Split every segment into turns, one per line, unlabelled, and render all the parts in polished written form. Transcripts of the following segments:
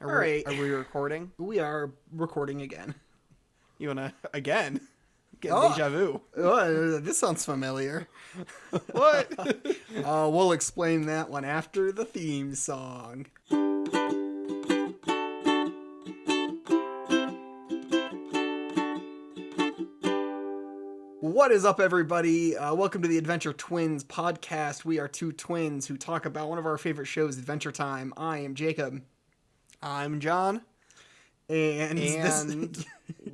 All right. Are we recording?
We are recording again.
You wanna again? Get deja vu.
Oh, this sounds familiar.
What?
We'll explain that one after the theme song. What is up, everybody? Welcome to the Adventure Twins podcast. We are two twins who talk about one of our favorite shows, Adventure Time. I am Jacob.
I'm Jon.
And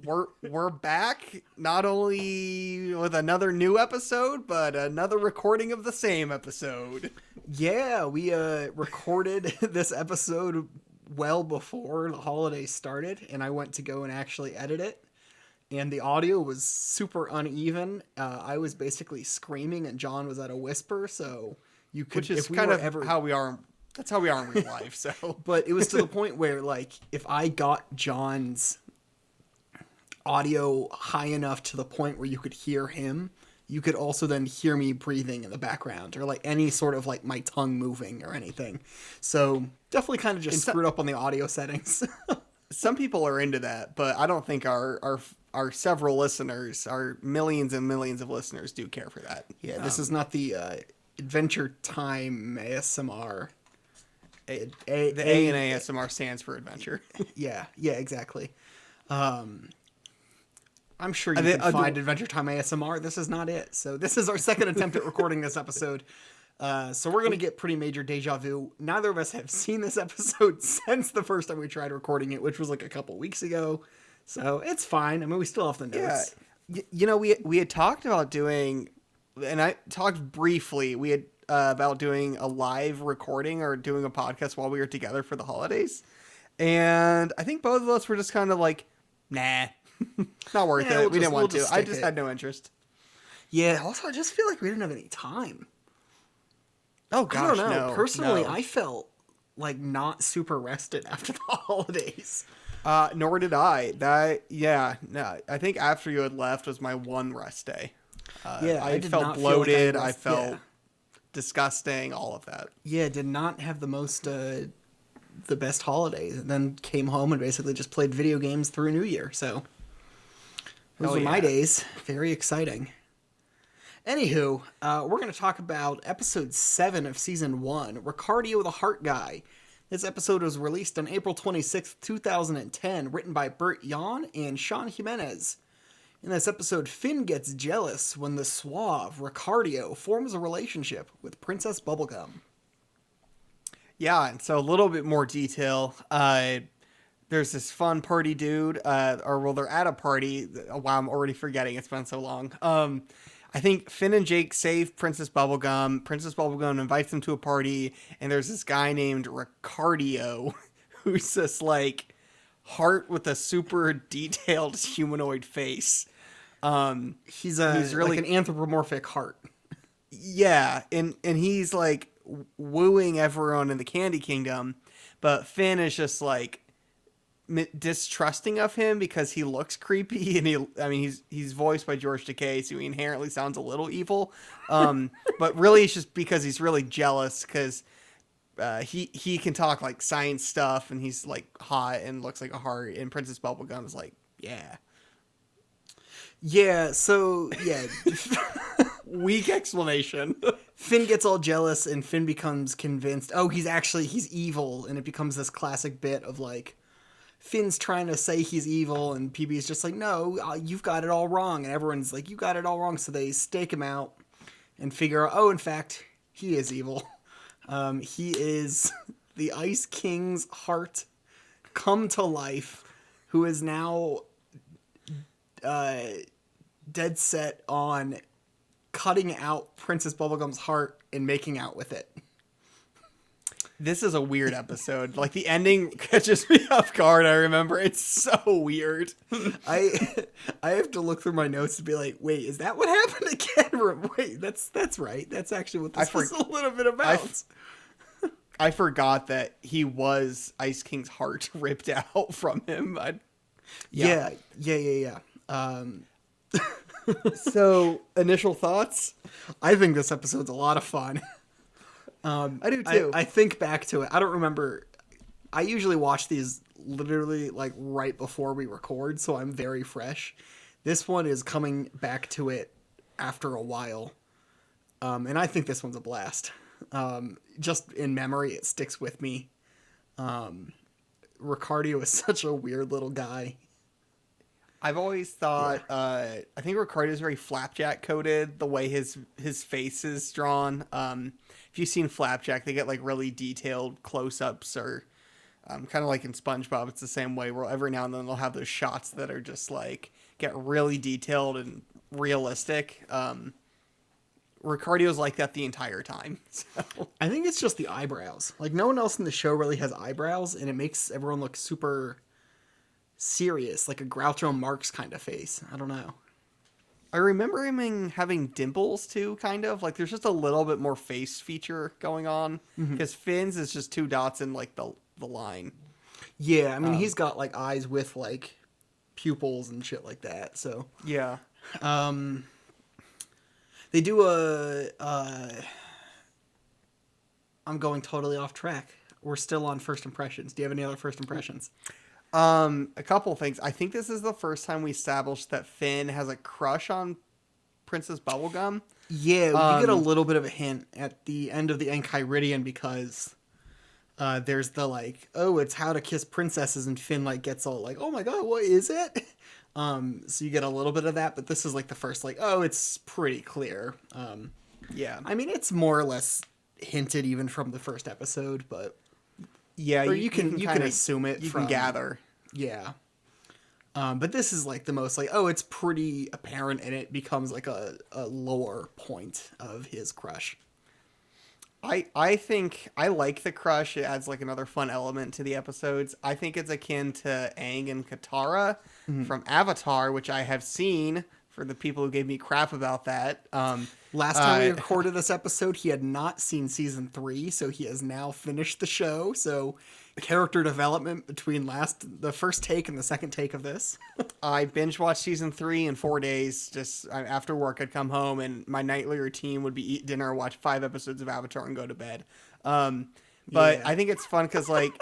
we're back, not only with another new episode, but another recording of the same episode.
Yeah, we recorded this episode well before the holidays started, and I went to go and actually edit it. And the audio was super uneven. I was basically screaming, and Jon was at a whisper. So you could,
which is kind of how we are. That's how we are in real life. So,
but it was to the point where, like, if I got Jon's audio high enough to the point where you could hear him, you could also then hear me breathing in the background, or like any sort of like my tongue moving or anything. So definitely kind of just screwed up on the audio settings.
Some people are into that, but I don't think our several listeners, our millions and millions of listeners, do care for that.
Yeah, this is not the Adventure Time ASMR.
The A in ASMR stands for adventure.
Yeah, exactly. I'm sure you can find Adventure Time ASMR. This is not it. So this is our second attempt at recording this episode. So we're going to get pretty major deja vu. Neither of us have seen this episode since the first time we tried recording it, which was like a couple weeks ago. So it's fine. I mean, we still have the notes.
Yeah. You know, we had talked about doing, and I talked briefly, we had about doing a live recording or doing a podcast while we were together for the holidays. And I think both of us were just kind of like, nah, not worth it. We didn't want to. I just had no interest.
Yeah. Also, I just feel like we didn't have any time.
Oh, gosh,
I don't know.
no.
Personally,
no.
I felt like not super rested after the holidays.
Nor did I. I think after you had left was my one rest day. I felt bloated. I felt disgusting. All of that.
Yeah, did not have the most, the best holidays. And then came home and basically just played video games through New Year. So those were my days. Very exciting. Anywho, we're going to talk about episode 7 of season 1, Ricardio the Heart Guy. This episode was released on April 26th, 2010, written by Bert Jan and Sean Jimenez. In this episode, Finn gets jealous when the suave Ricardio forms a relationship with Princess Bubblegum.
Yeah, and so a little bit more detail. There's this fun party dude, they're at a party. Wow, I'm already forgetting. It's been so long. I think Finn and Jake save Princess Bubblegum. Princess Bubblegum invites them to a party, and there's this guy named Ricardio who's this, like, heart with a super detailed humanoid face.
He's really like an anthropomorphic heart.
Yeah, and he's, like, wooing everyone in the Candy Kingdom, but Finn is just, like, distrusting of him because he looks creepy, and he's voiced by George Takei, so he inherently sounds a little evil, but really it's just because he's really jealous because he can talk like science stuff, and he's like hot and looks like a heart, and Princess Bubblegum is like,
so
weak explanation.
Finn gets all jealous, and Finn becomes convinced he's evil, and it becomes this classic bit of like Finn's trying to say he's evil, and PB's just like, no, you've got it all wrong. And everyone's like, you got it all wrong. So they stake him out and figure out, in fact, he is evil. He is the Ice King's heart come to life, who is now dead set on cutting out Princess Bubblegum's heart and making out with it.
This is a weird episode. Like, the ending catches me off guard. I remember it's so weird.
I have to look through my notes to be like, wait, is that what happened again? Wait, that's right. That's actually what this was a little bit about.
I forgot that he was Ice King's heart ripped out from him.
Yeah.
So, initial thoughts?
I think this episode's a lot of fun.
I do too.
I think back to it. I don't remember I usually watch these literally like right before we record, so I'm very fresh. This one is coming back to it after a while, and I think this one's a blast. Just in memory, it sticks with me. Ricardio is such a weird little guy.
I've always thought, I think Ricardio's very Flapjack coded, the way his face is drawn. If you've seen Flapjack, they get like really detailed close-ups, or kind of like in SpongeBob, it's the same way, where every now and then they'll have those shots that are just like, get really detailed and realistic. Ricardio's like that the entire time. So.
I think it's just the eyebrows. Like, no one else in the show really has eyebrows, and it makes everyone look super serious, like a Groucho Marx kind of face. I don't know.
I remember him having dimples too, kind of. Like, there's just a little bit more face feature going on. Because Finn's is just 2 dots in, like, the line.
Yeah, I mean, he's got, like, eyes with, like, pupils and shit like that, so.
Yeah.
They do I'm going totally off track. We're still on first impressions. Do you have any other first impressions?
A couple things. I think this is the first time we established that Finn has a crush on Princess Bubblegum.
Yeah, you get a little bit of a hint at the end of the Enchiridion, because there's the like, oh, it's how to kiss princesses, and Finn like gets all like, oh my god, what is it? So you get a little bit of that, but this is like the first like, oh, it's pretty clear.
Yeah.
I mean, it's more or less hinted even from the first episode, but
yeah,
you can assume it.
You can gather.
Yeah. But this is like the most like, oh, it's pretty apparent, and it becomes like a lower point of his crush.
I think I like the crush. It adds like another fun element to the episodes. I think it's akin to Aang and Katara from Avatar, which I have seen, for the people who gave me crap about that.
Last time we recorded this episode, he had not seen season 3, so he has now finished the show. So character development between the first take and the second take of this.
I binge watched season 3 in 4 days. Just after work, I'd come home and my nightly routine would be eat dinner, watch 5 episodes of Avatar, and go to bed. But yeah. I think it's fun because like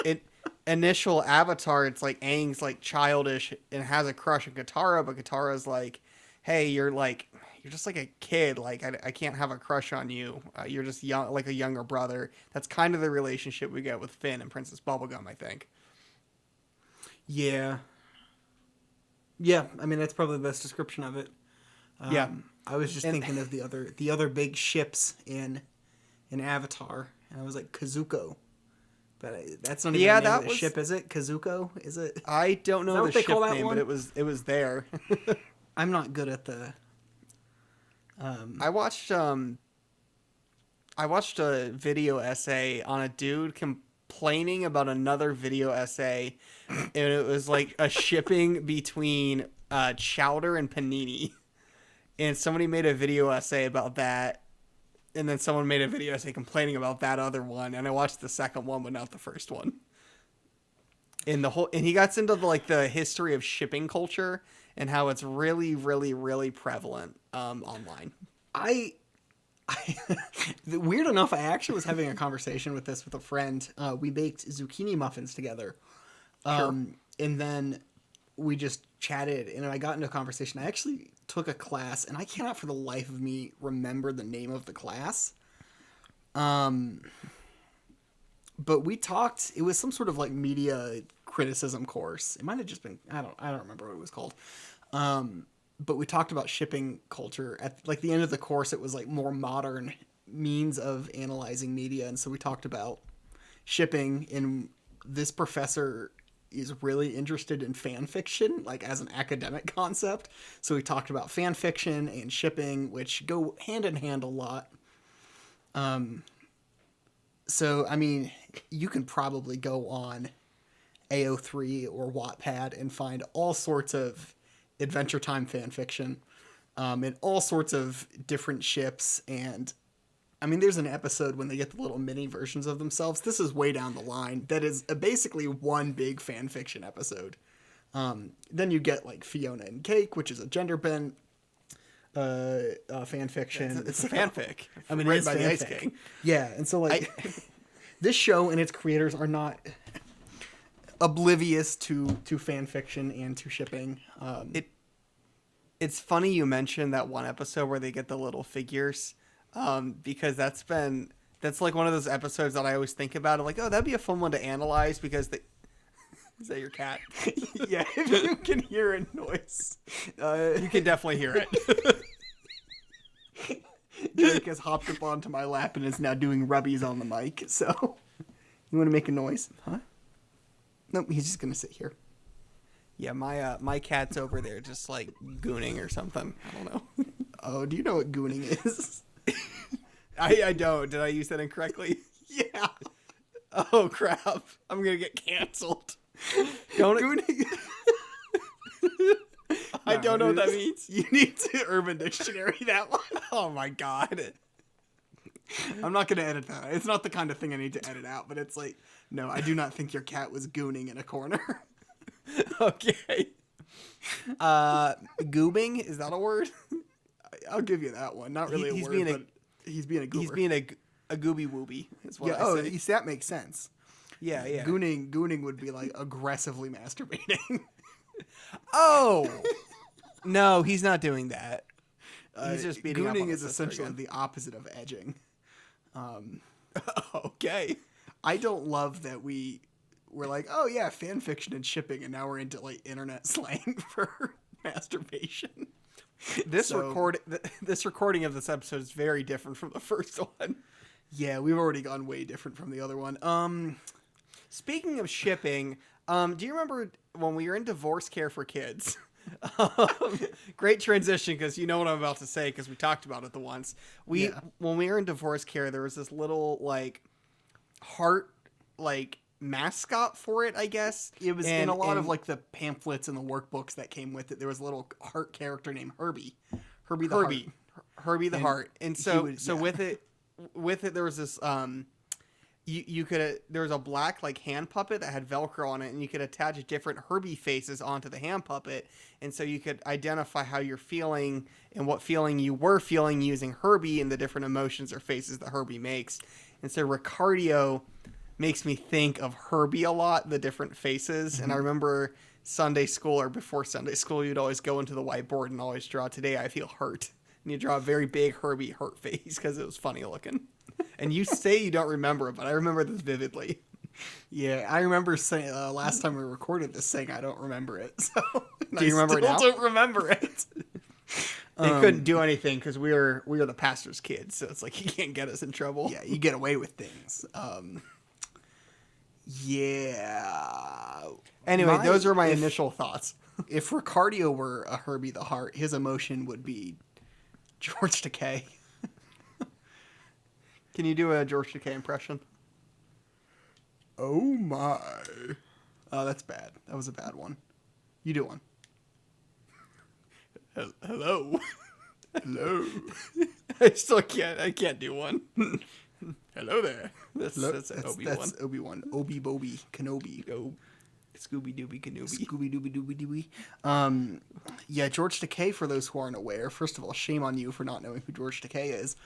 initial Avatar, it's like Aang's like childish and has a crush on Katara, but Katara's like, hey, you're just like a kid. Like, I can't have a crush on you. You're just young, like a younger brother. That's kind of the relationship we get with Finn and Princess Bubblegum, I think.
Yeah. Yeah, I mean, that's probably the best description of it.
Yeah.
I was just thinking of the other big ships in Avatar, and I was like, Kazuko. But that's not even the name of the ship, is it? Kazuko? Is it?
I don't know the ship name, but it was there.
I'm not good at the...
I watched a video essay on a dude complaining about another video essay, and it was like a shipping between Chowder and Panini, and somebody made a video essay about that, and then someone made a video essay complaining about that other one, and I watched the second one but not the first one. And he got into the history of shipping culture and how it's really, really, really prevalent online.
Weird enough, I actually was having a conversation with a friend. We baked zucchini muffins together. And then we just chatted, and I got into a conversation. I actually took a class, and I cannot for the life of me remember the name of the class. But we talked, it was some sort of like media criticism course. It might have just been, I don't remember what it was called. But we talked about shipping culture. At like the end of the course, it was like more modern means of analyzing media. And so we talked about shipping, and this professor is really interested in fan fiction, like as an academic concept. So we talked about fan fiction and shipping, which go hand in hand a lot. So, I mean, you can probably go on AO3 or Wattpad and find all sorts of Adventure Time fan fiction, and all sorts of different ships. And I mean, there's an episode when they get the little mini versions of themselves. This is way down the line. That is basically one big fan fiction episode. Then you get like Fiona and Cake, which is a gender bent fan fiction.
It's a fanfic.
I mean, it's by the Ice King. Yeah, and so like this show and its creators are not oblivious to fan fiction and to shipping.
It's funny you mentioned that one episode where they get the little figures, because that's like one of those episodes that I always think about. I'm like, oh, that'd be a fun one to analyze because they. Is that your cat?
Yeah, if you can hear a noise,
you can definitely hear it.
Jake has hopped up onto my lap and is now doing rubbies on the mic. So, you want to make a noise? Huh? Nope, he's just gonna sit here.
Yeah, my cat's over there just like gooning or something. I don't know.
Oh, do you know what gooning is?
I don't. Did I use that incorrectly?
Yeah.
Oh crap! I'm gonna get canceled. Don't gooning. I don't know what that means.
You need to Urban Dictionary that one.
Oh my god.
I'm not going to edit that. It's not the kind of thing I need to edit out, but it's like, no, I do not think your cat was gooning in a corner.
Okay. Goobing? Is that a word?
I'll give you that one. Not really a word, but he's being a goober.
He's being a gooby wooby. Is what
I say. That makes sense.
Yeah.
Gooning would be like aggressively masturbating.
Oh! No, he's not doing that. He's just beating
gooning
up on
is essentially the opposite of edging.
Okay.
I don't love that we're like, oh yeah, fan fiction and shipping, and now we're into like internet slang for masturbation.
This recording of this episode is very different from the first one.
Yeah, we've already gone way different from the other one.
Speaking of shipping, do you remember when we were in divorce care for kids? Great transition because you know what I'm about to say because we talked about it the once. When we were in divorce care, there was this little like heart like mascot for it, I guess.
It was in a lot of like the pamphlets and the workbooks that came with it. There was a little heart character named Herbie. Herbie the Heart. And so with it there was this there was a black like hand puppet that had Velcro on it, and you could attach different Herbie faces onto the hand puppet, and so you could identify how you're feeling and what feeling you were feeling using Herbie and the different emotions or faces that Herbie makes. And so Ricardio makes me think of Herbie a lot, the different faces. Mm-hmm. And I remember Sunday school or before Sunday school, you'd always go into the whiteboard and always draw, "Today I feel hurt." And you draw a very big Herbie hurt face because it was funny looking. And you say you don't remember it, but I remember this vividly. Yeah, I remember saying last time we recorded this saying I don't remember it. So
do you remember it now?
I still don't remember it.
They couldn't do anything because we were the pastor's kids, so it's like you can't get us in trouble.
Yeah, you get away with things. Yeah.
Anyway, those were my initial thoughts.
If Ricardio were a Herbie the Heart, his emotion would be George Takei.
Can you do a George Takei impression?
Oh my. Oh, that's bad. That was a bad one. You do one.
Hello.
Hello.
I can't do one. Hello there. That's Obi-Wan.
That's Obi-Wan. Obi-Bobi Kenobi.
Oh, Scooby-Dooby Kenobi.
Scooby-Dooby-Dooby-Dooby. Yeah, George Takei, for those who aren't aware, first of all, shame on you for not knowing who George Takei is.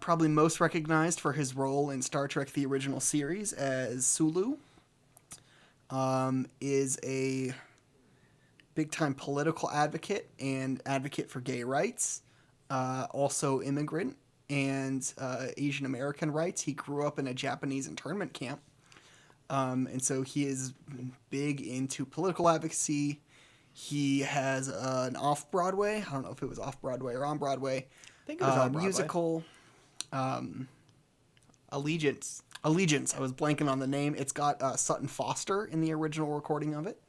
Probably most recognized for his role in Star Trek The Original Series as Sulu. Is a big-time political advocate and advocate for gay rights. Also immigrant and Asian American rights. He grew up in a Japanese internment camp. And so he is big into political advocacy. He has an off-Broadway, I don't know if it was off-Broadway or on Broadway,
I think it was on Broadway.
Musical.
Allegiance.
I was blanking on the name. It's got Sutton Foster in the original recording of it.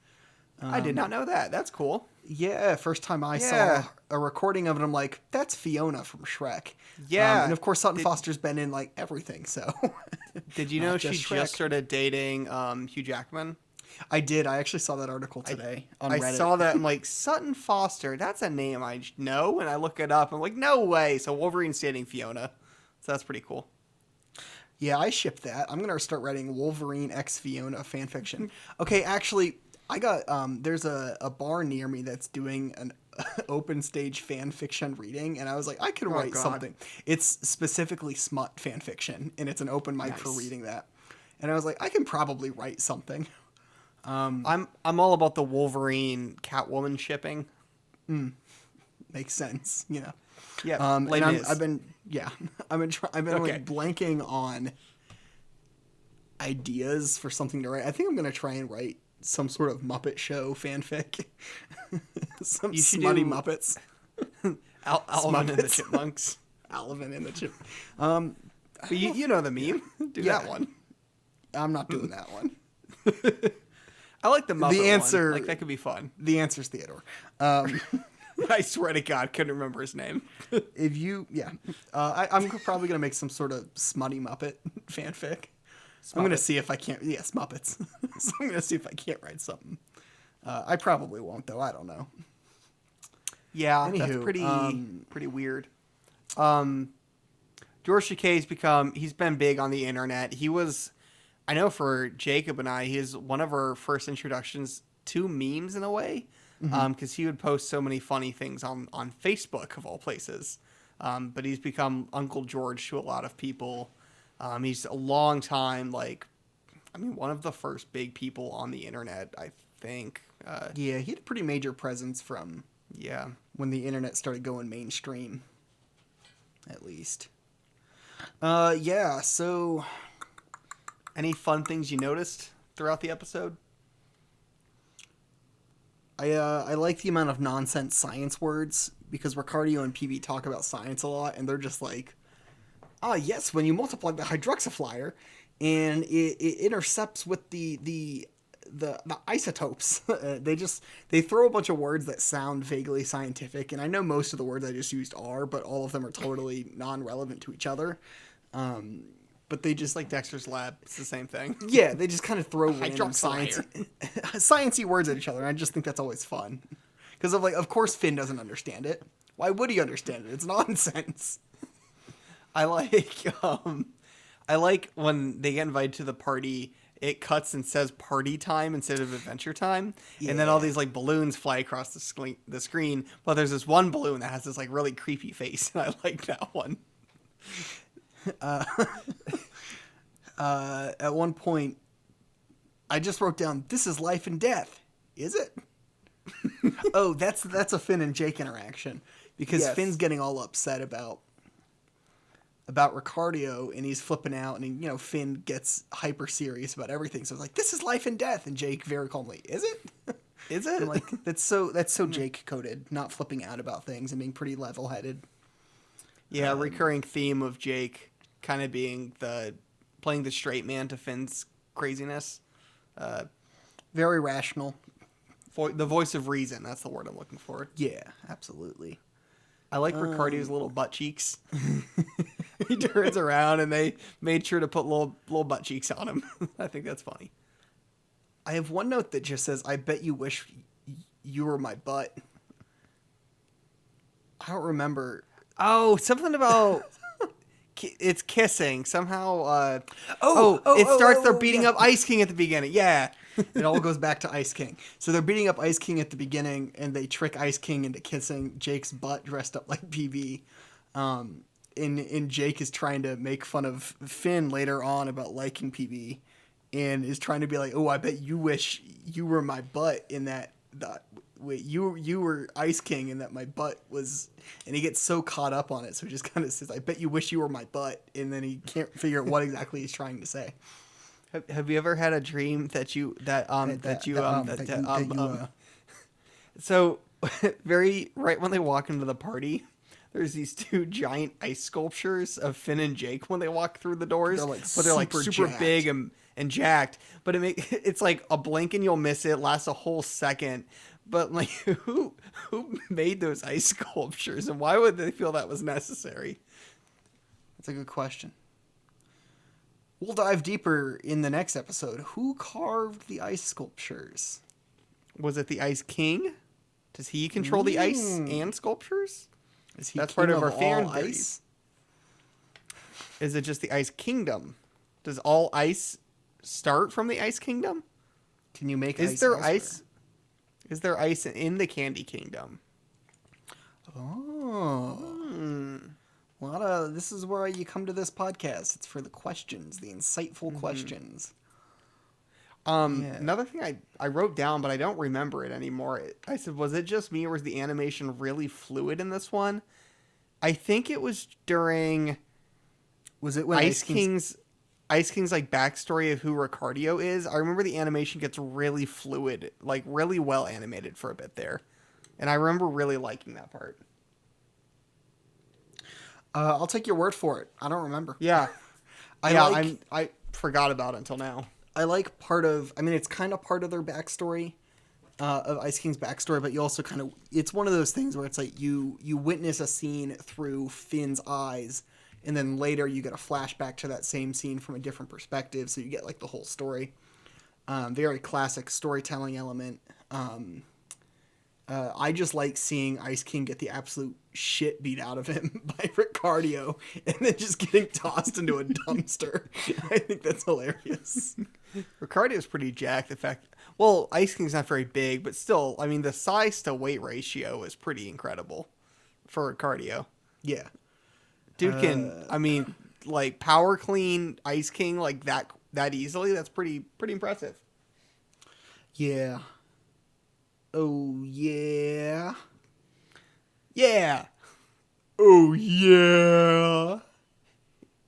I did not know that. That's cool.
Yeah, first time I saw a recording of it, I'm like, that's Fiona from Shrek.
Yeah.
And of course, Sutton Foster's been in like everything, so.
Did you know she just started dating Hugh Jackman?
I did. I actually saw that article today on Reddit.
I saw that. I'm like, Sutton Foster, that's a name I know. And I look it up. I'm like, no way. So Wolverine's dating Fiona. So that's pretty cool.
Yeah, I ship that. I'm going to start writing Wolverine x Fiona fanfiction. Okay, actually, I got, there's a bar near me that's doing an open stage fan fiction reading, and I was like, I could write something. It's specifically smut fan fiction, and it's an open mic for reading that. And I was like, I can probably write something.
I'm all about the Wolverine Catwoman shipping.
Makes sense, you know.
Yeah,
and I've been
Okay.
like blanking on ideas for something to write. I think I'm gonna try and write some sort of Muppet Show fanfic. Some
You should
smutty
do-
Muppets.
Alvin and the
Muppets.
Chipmunks.
Alvin and the Chip.
But you know the meme. Do
Yeah.
that one.
I'm not doing that one.
I like the Muppet
answer-
one. Like, that could be fun.
The answer's Theodore.
I swear to God, couldn't remember his name.
If you, I'm probably gonna make some sort of smutty Muppet fanfic. I'm gonna see if I can't. Yes, Muppets. So I'm gonna see if I can't write something. I probably won't, though. I don't know.
Yeah, that's
Anywho,
pretty weird. George Takei's he's been big on the internet. He was, I know for Jacob and I, he's one of our first introductions to memes in a way, because he would post so many funny things on Facebook of all places. But he's become Uncle George to a lot of people. He's a long time, one of the first big people on the internet, I think.
Yeah, he had a pretty major presence from when the internet started going mainstream, at least. So
Any fun things you noticed throughout the episode?
I like the amount of nonsense science words, because Ricardio and PB talk about science a lot, and they're just like, yes, when you multiply the hydroxyflyer and it intercepts with the isotopes. They throw a bunch of words that sound vaguely scientific, and I know most of the words I just used are, but all of them are totally non-relevant to each other. But they just
Like Dexter's Lab, it's the same thing.
yeah, they just kind of throw random
Hydroxyflyer.
sciencey words at each other, and I just think that's always fun. Because of course Finn doesn't understand it. Why would he understand it? It's nonsense.
I like when they get invited to the party, it cuts and says party time instead of adventure time. And then all these balloons fly across the screen. But there's this one balloon that has this really creepy face. And I like that one.
At one point, I just wrote down, "This is life and death." Is it? Oh, that's a Finn and Jake interaction, because
Yes.
Finn's getting all upset about Ricardio, and he's flipping out, and Finn gets hyper serious about everything. So it's like, "This is life and death," and Jake very calmly, "Is it?"
Is it?
I'm like, that's so Jake coded, not flipping out about things and being pretty level headed.
Yeah, recurring theme of Jake kind of being playing the straight man to Finn's craziness.
Very rational.
The voice of reason, that's the word I'm looking for.
Yeah, absolutely.
I like Ricardio's little butt cheeks. He turns around and they made sure to put little butt cheeks on him. I think that's funny.
I have one note that just says, "I bet you wish you were my butt." I don't remember.
Oh, something about it's kissing somehow. It starts. They're beating up Ice King at the beginning. Yeah,
It all goes back to Ice King. So they're beating up Ice King at the beginning, and they trick Ice King into kissing Jake's butt dressed up like PB. And Jake is trying to make fun of Finn later on about liking PB, and is trying to be like, "Oh, I bet you wish you were my butt in that. Wait, you were Ice King, and that my butt was." And he gets so caught up on it, so he just kind of says, "I bet you wish you were my butt," and then he can't figure out what exactly he's trying to say.
Have you ever had a dream So, very right when they walk into the party, there's these two giant ice sculptures of Finn and Jake when they walk through the doors. They're super
jacked.
big and jacked. But it's like a blink and you'll miss it. Lasts a whole second. But like, who made those ice sculptures, and why would they feel that was necessary?
That's a good question. We'll dive deeper in the next episode. Who carved the ice sculptures?
Was it the Ice King? Does he control the ice and sculptures?
Is he
That's
king
part of our
all
fan
ice?
theories. Is it just the Ice Kingdom? Does all ice start from the Ice Kingdom?
Can you make
Is
ice
there
elsewhere?
ice? Is there ice in the Candy Kingdom?
Oh. This is where you come to this podcast. It's for the questions, the insightful questions.
Another thing I wrote down, but I don't remember it anymore. I said, was it just me or was the animation really fluid in this one? I think it was during...
Was it when
Ice King's like backstory of who Ricardio is? I remember the animation gets really fluid, like really well animated for a bit there. And I remember really liking that part.
I'll take your word for it. I don't remember.
Yeah. I forgot about it until now.
I like it's kind of part of their backstory, of Ice King's backstory, but you also it's one of those things where it's like you witness a scene through Finn's eyes, and then later you get a flashback to that same scene from a different perspective, so you get like the whole story. Very classic storytelling element. I just like seeing Ice King get the absolute shit beat out of him by Ricardio and then just getting tossed into a dumpster. I think that's hilarious.
Ricardio's pretty jacked. Ice King's not very big, but still, I mean, the size to weight ratio is pretty incredible for Ricardio.
Yeah.
Dude can, like, power clean Ice King like that easily. That's pretty impressive.
Yeah. Oh, yeah.
Yeah.
Oh, yeah.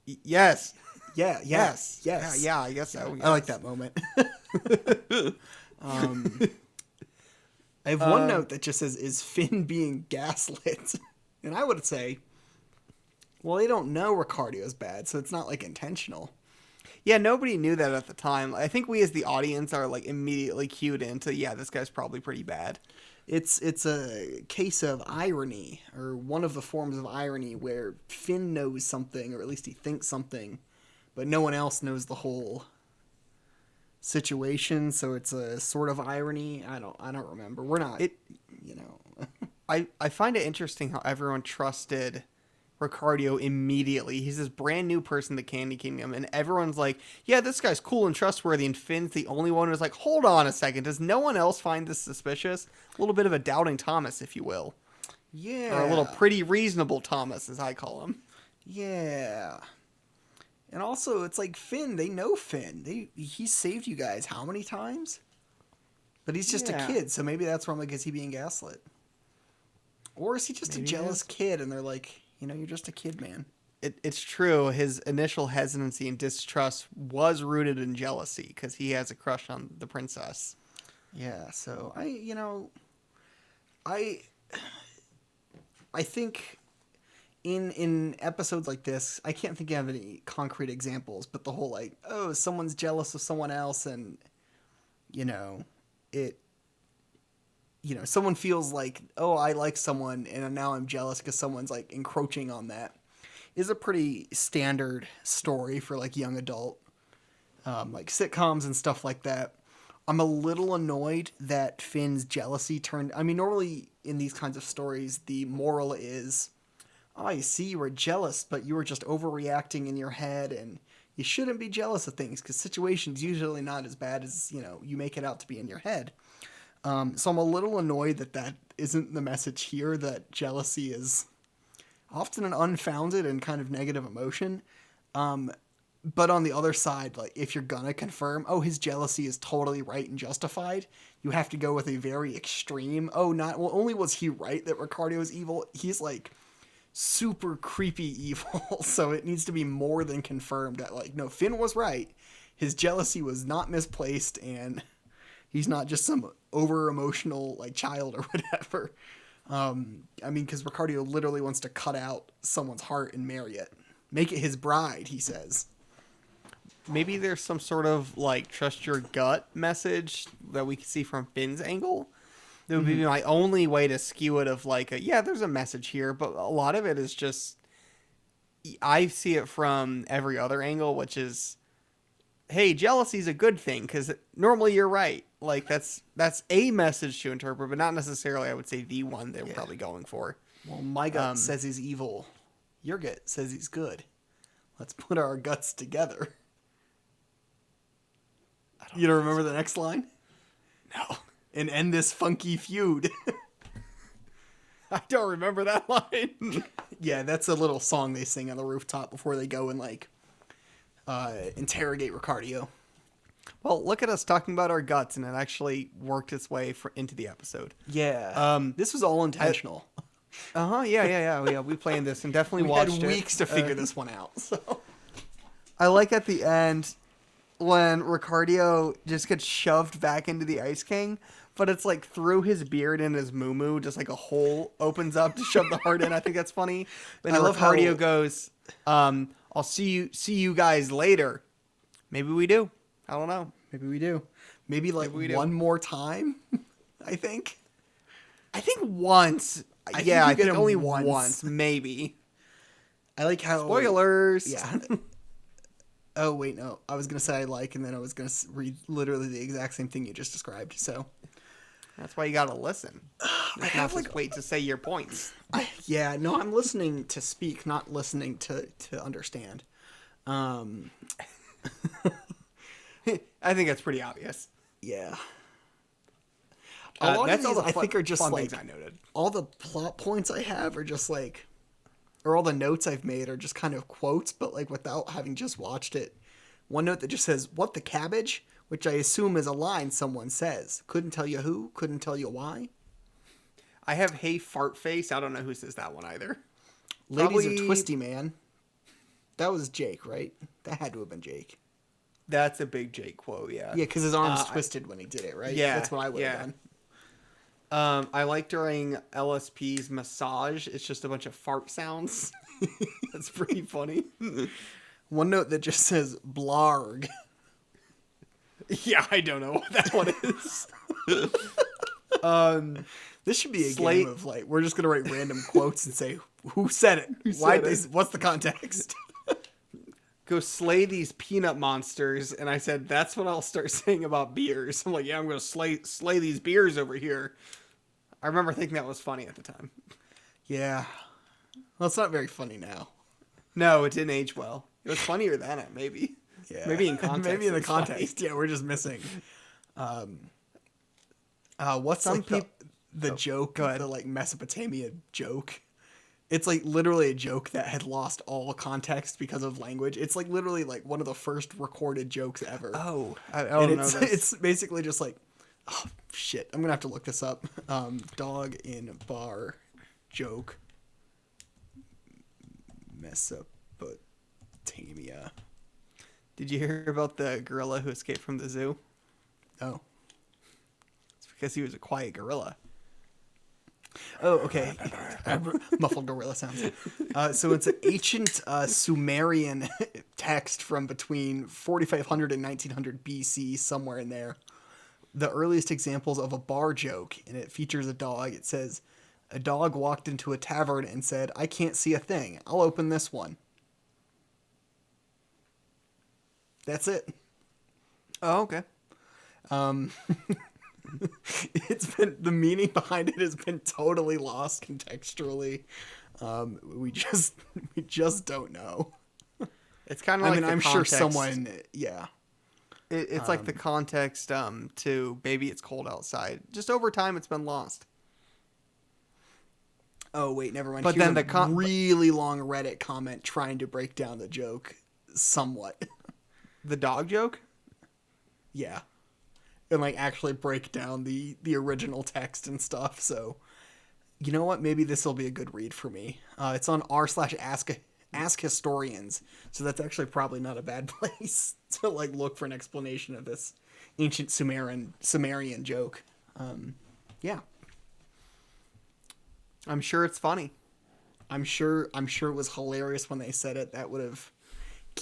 Yes.
Yeah, yes.
Yeah, I guess so. Yes.
I like that moment. I have one note that just says, is Finn being gaslit? And I would say, well, they don't know Ricardio's bad, so it's not, like, intentional.
Yeah, nobody knew that at the time. I think we as the audience are, like, immediately cued into, yeah, this guy's probably pretty bad.
It's a case of irony, or one of the forms of irony, where Finn knows something, or at least he thinks something, but no one else knows the whole situation, so it's a sort of irony. I don't remember. We're not,
I find it interesting how everyone trusted Ricardio immediately. He's this brand new person in the Candy Kingdom, and everyone's like, yeah, this guy's cool and trustworthy, and Finn's the only one who's like, hold on a second, does no one else find this suspicious? A little bit of a doubting Thomas, if you will.
Yeah.
Or a little pretty reasonable Thomas, as I call him.
Yeah. And also, it's like Finn, they know Finn. He saved you guys how many times? But he's just a kid, so maybe that's why I'm like, is he being gaslit? Or is he just a jealous kid, and they're like, you're just a kid, man.
It's true. His initial hesitancy and distrust was rooted in jealousy because he has a crush on the princess.
Yeah, so I think in episodes like this, I can't think of any concrete examples, but the whole like, oh, someone's jealous of someone else, and someone feels like, oh, I like someone, and now I'm jealous because someone's, like, encroaching on that, is a pretty standard story for, like, young adult, like, sitcoms and stuff like that. I'm a little annoyed that Finn's jealousy normally in these kinds of stories, the moral is, oh, I see you were jealous, but you were just overreacting in your head, and you shouldn't be jealous of things, because situations usually not as bad as, you make it out to be in your head. So I'm a little annoyed that isn't the message here, that jealousy is often an unfounded and kind of negative emotion. But on the other side, like, if you're gonna confirm, oh, his jealousy is totally right and justified, you have to go with a very extreme, only was he right that Ricardio is evil, he's, like, super creepy evil, so it needs to be more than confirmed that, like, no, Finn was right, his jealousy was not misplaced, and he's not just some over-emotional, like, child or whatever. Because Ricardio literally wants to cut out someone's heart and marry it. Make it his bride, he says.
Maybe there's some sort of, like, trust your gut message that we can see from Finn's angle. That would be my only way to skew it of, like, there's a message here, but a lot of it is just, I see it from every other angle, which is, hey, jealousy is a good thing, because normally you're right. Like, that's a message to interpret, but not necessarily, I would say, the one they're probably going for.
Well, my gut says he's evil. Your gut says he's good. Let's put our guts together. You don't remember the next line?
No.
And end this funky feud.
I don't remember that line.
Yeah, that's a little song they sing on the rooftop before they go and like interrogate Ricardio.
Well, look at us talking about our guts, and it actually worked its way into the episode.
Yeah. This was all intentional.
Yeah. We planned this and definitely watched
had weeks to figure this one out. So.
I like at the end when Ricardio just gets shoved back into the Ice King, but it's like through his beard and his moo-moo, just like a hole opens up to shove the heart in. I think that's funny. And Ricardio goes, I'll see you guys later. Maybe we do. I don't know.
Maybe we do. Maybe one more time, I think.
I think once. I think only once, maybe.
I like how...
Spoilers!
Yeah. Oh, wait, no. I was going to say I like, and then I was going to read literally the exact same thing you just described, so...
That's why you got to listen.
I have
just wait to say your points.
I'm listening to speak, not listening to understand.
I think that's pretty obvious.
Yeah. A lot of these, I think, are just like
things I noted.
All the plot points I have are just like, or all the notes I've made are just kind of quotes, but like without having just watched it. One note that just says, "What the cabbage?" which I assume is a line someone says. Couldn't tell you who, couldn't tell you why.
I have "Hey fart face." I don't know who says that one either.
Ladies are twisty, man. That was Jake, right? That had to have been Jake.
That's a big Jake quote, yeah.
Yeah, because his arm's twisted when he did it, right?
Yeah.
That's what I would have done.
I like during LSP's massage, it's just a bunch of fart sounds. That's pretty funny.
One note that just says blarg.
Yeah, I don't know what that one is.
This should be a game of like, we're just going to write random quotes and say, who said it? What's the context?
Go slay these peanut monsters. And I said, that's what I'll start saying about beers. I'm like, yeah, I'm going to slay these beers over here. I remember thinking that was funny at the time.
Yeah. Well, it's not very funny now.
No, it didn't age well. It was funnier then, maybe.
Yeah.
Maybe in context.
Maybe in the context. Funny. Yeah, we're just missing. What's
some
like
people
the joke? The like Mesopotamia joke. It's like literally a joke that had lost all context because of language. It's like literally like one of the first recorded jokes ever.
Oh, I don't know this.
It's basically just like, oh shit, I'm gonna have to look this up. Dog in bar joke. Mesopotamia.
Did you hear about the gorilla who escaped from the zoo?
Oh.
It's because he was a quiet gorilla.
Oh, okay. Muffled gorilla sounds. So it's an ancient Sumerian text from between 4500 and 1900 BC, somewhere in there. The earliest examples of a bar joke, and it features a dog. It says, a dog walked into a tavern and said, "I can't see a thing. I'll open this one." That's it.
Oh, okay.
It's been, the meaning behind it has been totally lost contextually. We just don't know.
It's kind of like,
I'm sure someone, yeah.
It's like the context to "Baby, It's Cold Outside." Just over time, it's been lost.
Oh wait, never mind.
But
Here's
then
a really long Reddit comment trying to break down the joke somewhat.
The dog joke?
Yeah. And like actually break down the original text and stuff. So, you know what? Maybe this will be a good read for me. It's on r/ask historians. So that's actually probably not a bad place to like look for an explanation of this ancient Sumerian joke. Yeah.
I'm sure it's funny.
I'm sure it was hilarious when they said it. That would have,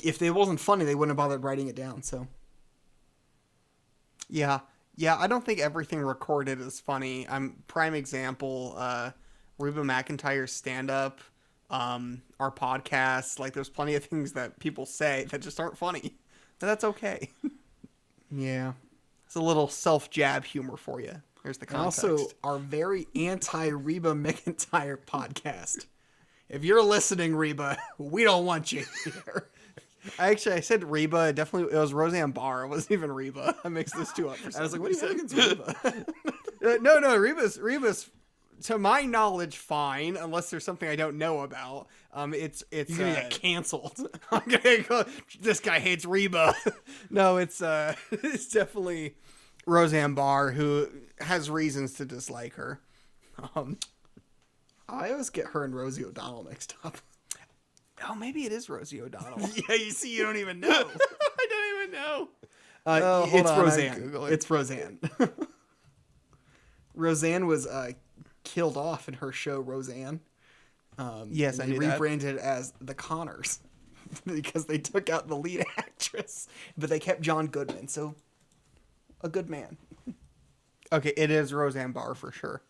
if it wasn't funny, they wouldn't have bothered writing it down. So.
Yeah, I don't think everything recorded is funny. Prime example, Reba McEntire's stand-up, our podcast. Like, there's plenty of things that people say that just aren't funny. But that's okay.
Yeah.
It's a little self-jab humor for you. Here's the context.
And also, our very anti-Reba McEntire podcast. If you're listening, Reba, we don't want you here.
I said Reba. Definitely, it was Roseanne Barr. It wasn't even Reba. I mixed those two up.
I was like, what do you have against Reba?
No. Reba's to my knowledge, fine, unless there's something I don't know about. It's
You're gonna get canceled.
I'm gonna go, this guy hates Reba. No, it's definitely Roseanne Barr, who has reasons to dislike her.
I always get her and Rosie O'Donnell mixed up.
Oh, maybe it is Rosie O'Donnell.
Yeah, you see, you don't even know.
I don't even know.
It's Roseanne. It's Roseanne. Roseanne was killed off in her show Roseanne.
Yes, I knew that.
Rebranded as The Connors because they took out the lead actress, but they kept John Goodman, so a good man.
Okay, it is Roseanne Barr for sure.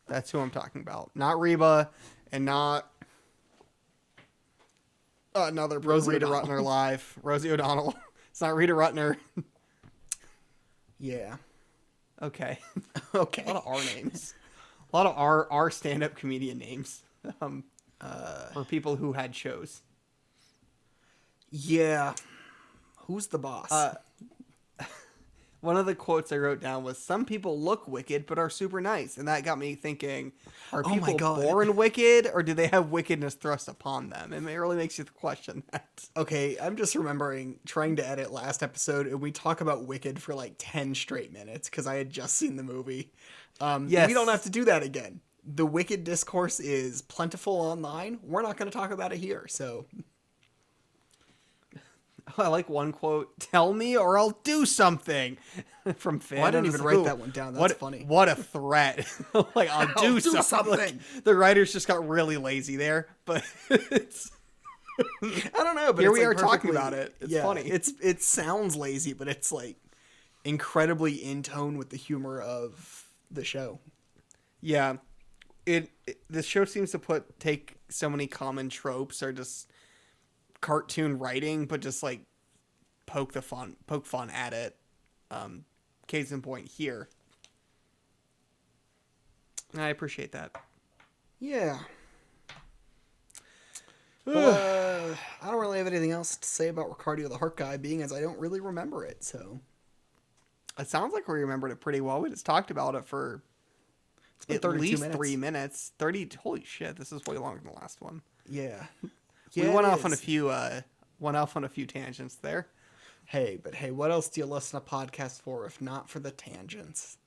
That's who I'm talking about. Not Reba, and not another
Rosie
Rita
O'Donnell.
Rutner live. Rosie O'Donnell. It's not Rita Rutner.
Yeah.
Okay.
Okay.
A lot of R names. A lot of R stand-up comedian names. For people who had shows.
Yeah. Who's the boss?
One of the quotes I wrote down was, "Some people look wicked but are super nice," and that got me thinking: are
Oh my
people
God.
born wicked, or do they have wickedness thrust upon them? And it really makes you question that.
Okay, I'm just remembering trying to edit last episode, and we talk about Wicked for like 10 straight minutes because I had just seen the movie.
Yes.
We don't have to do that again. The Wicked discourse is plentiful online. We're not going to talk about it here, so...
I like one quote: "Tell me or I'll do something," from Finn.
Well, I didn't even write that one down. That's funny.
What a threat! Like, I'll do something. Like, the writers just got really lazy there, but it's...
I don't know, but
here
it's
we
like
are talking
perfectly-
about it. It's
yeah,
funny.
It sounds lazy, but it's like incredibly in tone with the humor of the show.
Yeah, the show seems to take so many common tropes or just cartoon writing, but just like poke fun at it. Case in point here. I appreciate that.
Yeah. I don't really have anything else to say about Ricardio the Heart Guy, being as I don't really remember it, so...
It sounds like we remembered it pretty well. We just talked about it for at
32
least
minutes.
3 minutes. 30. Holy shit! This is way longer than the last one.
Yeah.
We
Yeah,
went
it
off on a
is.
few tangents there.
Hey, what else do you listen to podcasts for if not for the tangents?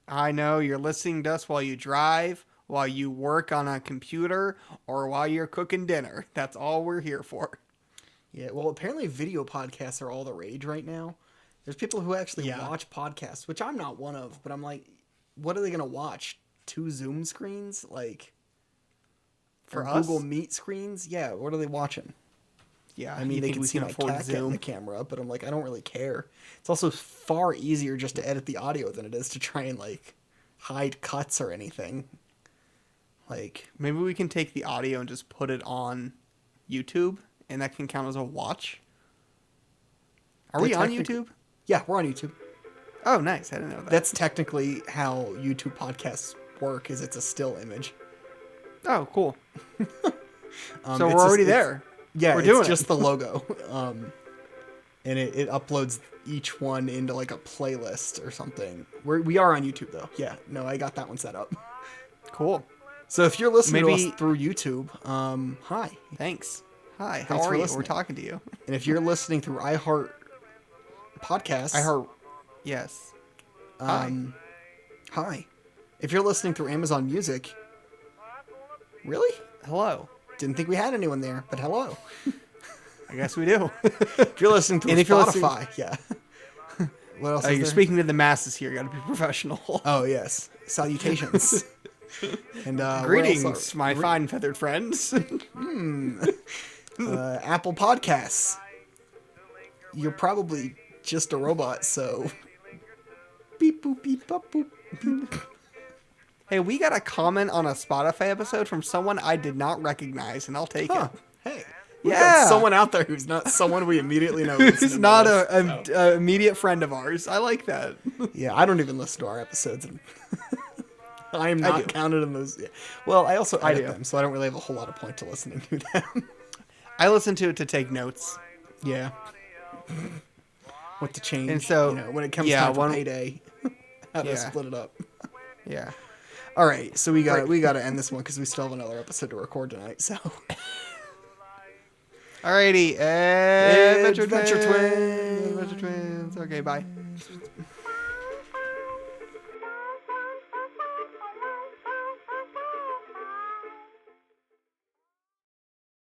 I know you're listening to us while you drive, while you work on a computer, or while you're cooking dinner. That's all we're here for.
Yeah, well, apparently video podcasts are all the rage right now. There's people who actually watch podcasts, which I'm not one of, but I'm like, what are they going to watch? 2 Zoom screens? Like,
For
or
us?
Google Meet screens? Yeah, what are they watching?
Yeah,
I mean,
you
they
think
can
we
see
can
my
afford
cat getting
Zoom?
the camera, but I'm like, I don't really care. It's also far easier just to edit the audio than it is to try and, like, hide cuts or anything. Like,
Maybe we can take the audio and just put it on YouTube, and that can count as a watch. Are we on YouTube?
yeah, we're on YouTube.
Oh, nice. I didn't know that.
That's technically how YouTube podcasts work, is it's a still image.
Oh, cool. So
it's
we're already
it's-
there.
Yeah,
We're
it's
doing
just
it.
the logo. And it uploads each one into like a playlist or something. We are on YouTube though. Yeah, no, I got that one set up.
Cool.
So if you're listening to
Maybe-
us through YouTube, hi.
Thanks. Hi. How
Thanks
are
for
you?
listening.
We're talking to you.
And if you're listening through iHeart Podcasts,
Yes.
hi. If you're listening through Amazon Music, really?
Hello.
Didn't think we had anyone there, but hello.
I guess we do.
If you're listening through
And if you're listening-
Spotify, yeah. What else? Is
You're
there?
speaking to the masses here. You got to be professional.
Oh yes, salutations. And
Greetings, my fine feathered friends.
Apple Podcasts. You're probably just a robot, so beep boop beep bop boop. Beep.
Hey, we got a comment on a Spotify episode from someone I did not recognize, and I'll take
Huh.
it.
Hey, we've
Yeah.
got someone out there who's not someone we immediately know.
It's
listening to
not
this.
a immediate friend of ours. I like that.
Yeah, I don't even listen to our episodes. And I am not
do.
counted in those. Yeah. Well, I also edit
do.
them, so I don't really have a whole lot of point to listening to them.
I listen to it to take notes.
Yeah. What to change?
And so,
when it comes
yeah,
time for
one-
payday, how to
Yeah.
split it up.
Yeah.
All right, so we got to end this one because we still have another episode to record tonight. So,
alrighty,
Adventure
Twins. Adventure Twins. Okay, bye.